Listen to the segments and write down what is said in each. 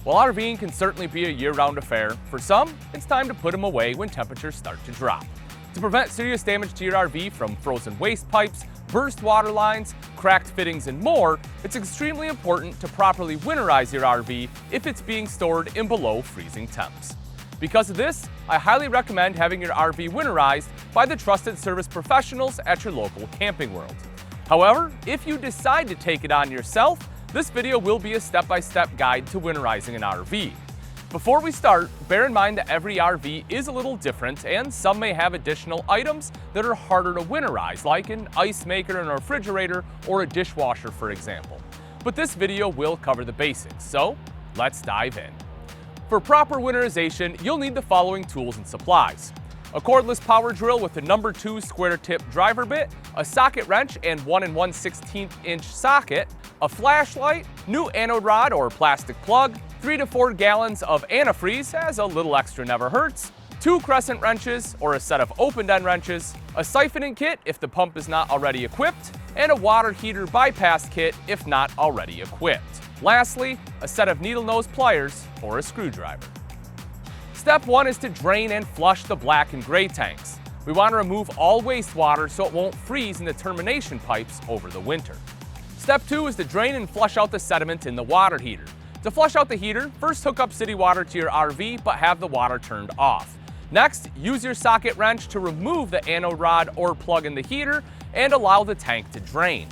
While RVing can certainly be a year-round affair, for some, it's time to put them away when temperatures start to drop. To prevent serious damage to your RV from frozen waste pipes, burst water lines, cracked fittings, and more, it's extremely important to properly winterize your RV if it's being stored in below freezing temps. Because of this, I highly recommend having your RV winterized by the trusted service professionals at your local Camping World. However, if you decide to take it on yourself, this video will be a step-by-step guide to winterizing an RV. Before we start, bear in mind that every RV is a little different and some may have additional items that are harder to winterize, like an ice maker and a refrigerator or a dishwasher, for example. But this video will cover the basics, so let's dive in. For proper winterization, you'll need the following tools and supplies: a cordless power drill with a number 2 square tip driver bit, a socket wrench and 1 1/16 inch socket, a flashlight, new anode rod or plastic plug, 3 to 4 gallons of antifreeze, as a little extra never hurts, 2 crescent wrenches or a set of open end wrenches, a siphoning kit if the pump is not already equipped, and a water heater bypass kit if not already equipped. Lastly, a set of needle nose pliers or a screwdriver. Step 1 is to drain and flush the black and gray tanks. We want to remove all wastewater so it won't freeze in the termination pipes over the winter. Step 2 is to drain and flush out the sediment in the water heater. To flush out the heater, first hook up city water to your RV but have the water turned off. Next, use your socket wrench to remove the anode rod or plug in the heater and allow the tank to drain.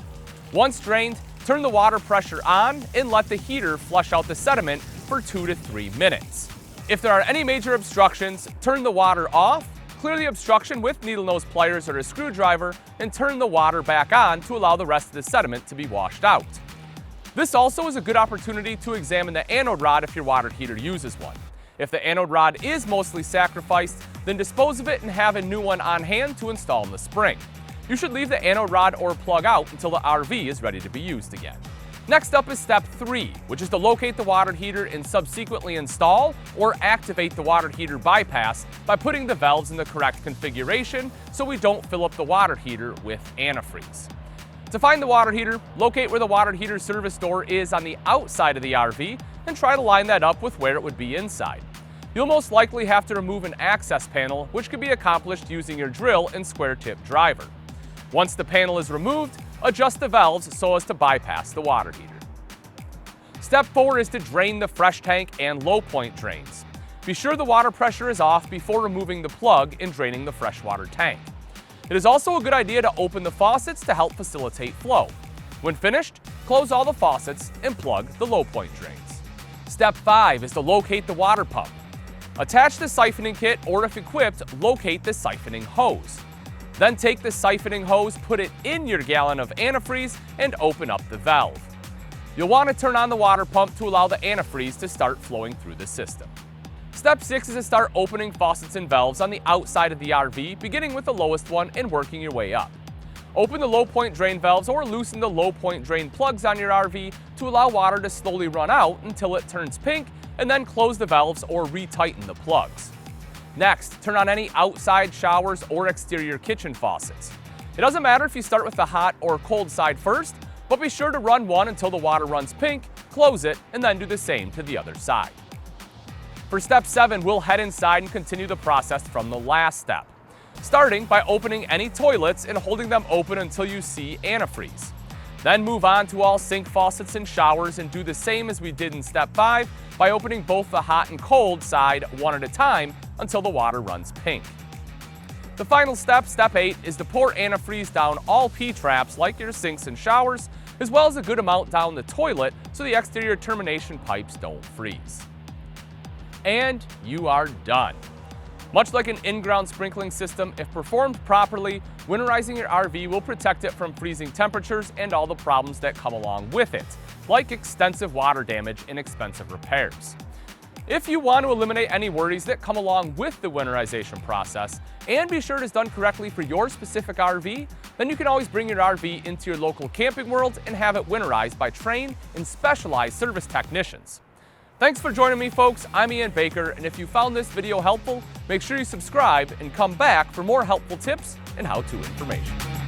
Once drained, turn the water pressure on and let the heater flush out the sediment for 2 to 3 minutes. If there are any major obstructions, turn the water off, clear the obstruction with needle nose pliers or a screwdriver, and turn the water back on to allow the rest of the sediment to be washed out. This also is a good opportunity to examine the anode rod if your water heater uses one. If the anode rod is mostly sacrificed, then dispose of it and have a new one on hand to install in the spring. You should leave the anode rod or plug out until the RV is ready to be used again. Next up is step 3, which is to locate the water heater and subsequently install or activate the water heater bypass by putting the valves in the correct configuration so we don't fill up the water heater with antifreeze. To find the water heater, locate where the water heater service door is on the outside of the RV and try to line that up with where it would be inside. You'll most likely have to remove an access panel, which can be accomplished using your drill and square tip driver. Once the panel is removed, adjust the valves so as to bypass the water heater. Step 4 is to drain the fresh tank and low point drains. Be sure the water pressure is off before removing the plug and draining the freshwater tank. It is also a good idea to open the faucets to help facilitate flow. When finished, close all the faucets and plug the low point drains. Step 5 is to locate the water pump. Attach the siphoning kit, or if equipped, locate the siphoning hose. Then take the siphoning hose, put it in your gallon of antifreeze, and open up the valve. You'll want to turn on the water pump to allow the antifreeze to start flowing through the system. Step 6 is to start opening faucets and valves on the outside of the RV, beginning with the lowest one and working your way up. Open the low point drain valves or loosen the low point drain plugs on your RV to allow water to slowly run out until it turns pink, and then close the valves or retighten the plugs. Next, turn on any outside showers or exterior kitchen faucets. It doesn't matter if you start with the hot or cold side first, but be sure to run one until the water runs pink, close it, and then do the same to the other side. For step 7, we'll head inside and continue the process from the last step, starting by opening any toilets and holding them open until you see antifreeze. Then move on to all sink faucets and showers and do the same as we did in step 5 by opening both the hot and cold side one at a time until the water runs pink. The final step, step 8, is to pour antifreeze down all P-traps like your sinks and showers, as well as a good amount down the toilet so the exterior termination pipes don't freeze. And you are done. Much like an in-ground sprinkling system, if performed properly, winterizing your RV will protect it from freezing temperatures and all the problems that come along with it, like extensive water damage and expensive repairs. If you want to eliminate any worries that come along with the winterization process, and be sure it is done correctly for your specific RV, then you can always bring your RV into your local Camping World and have it winterized by trained and specialized service technicians. Thanks for joining me, folks. I'm Ian Baker, and if you found this video helpful, make sure you subscribe and come back for more helpful tips and how-to information.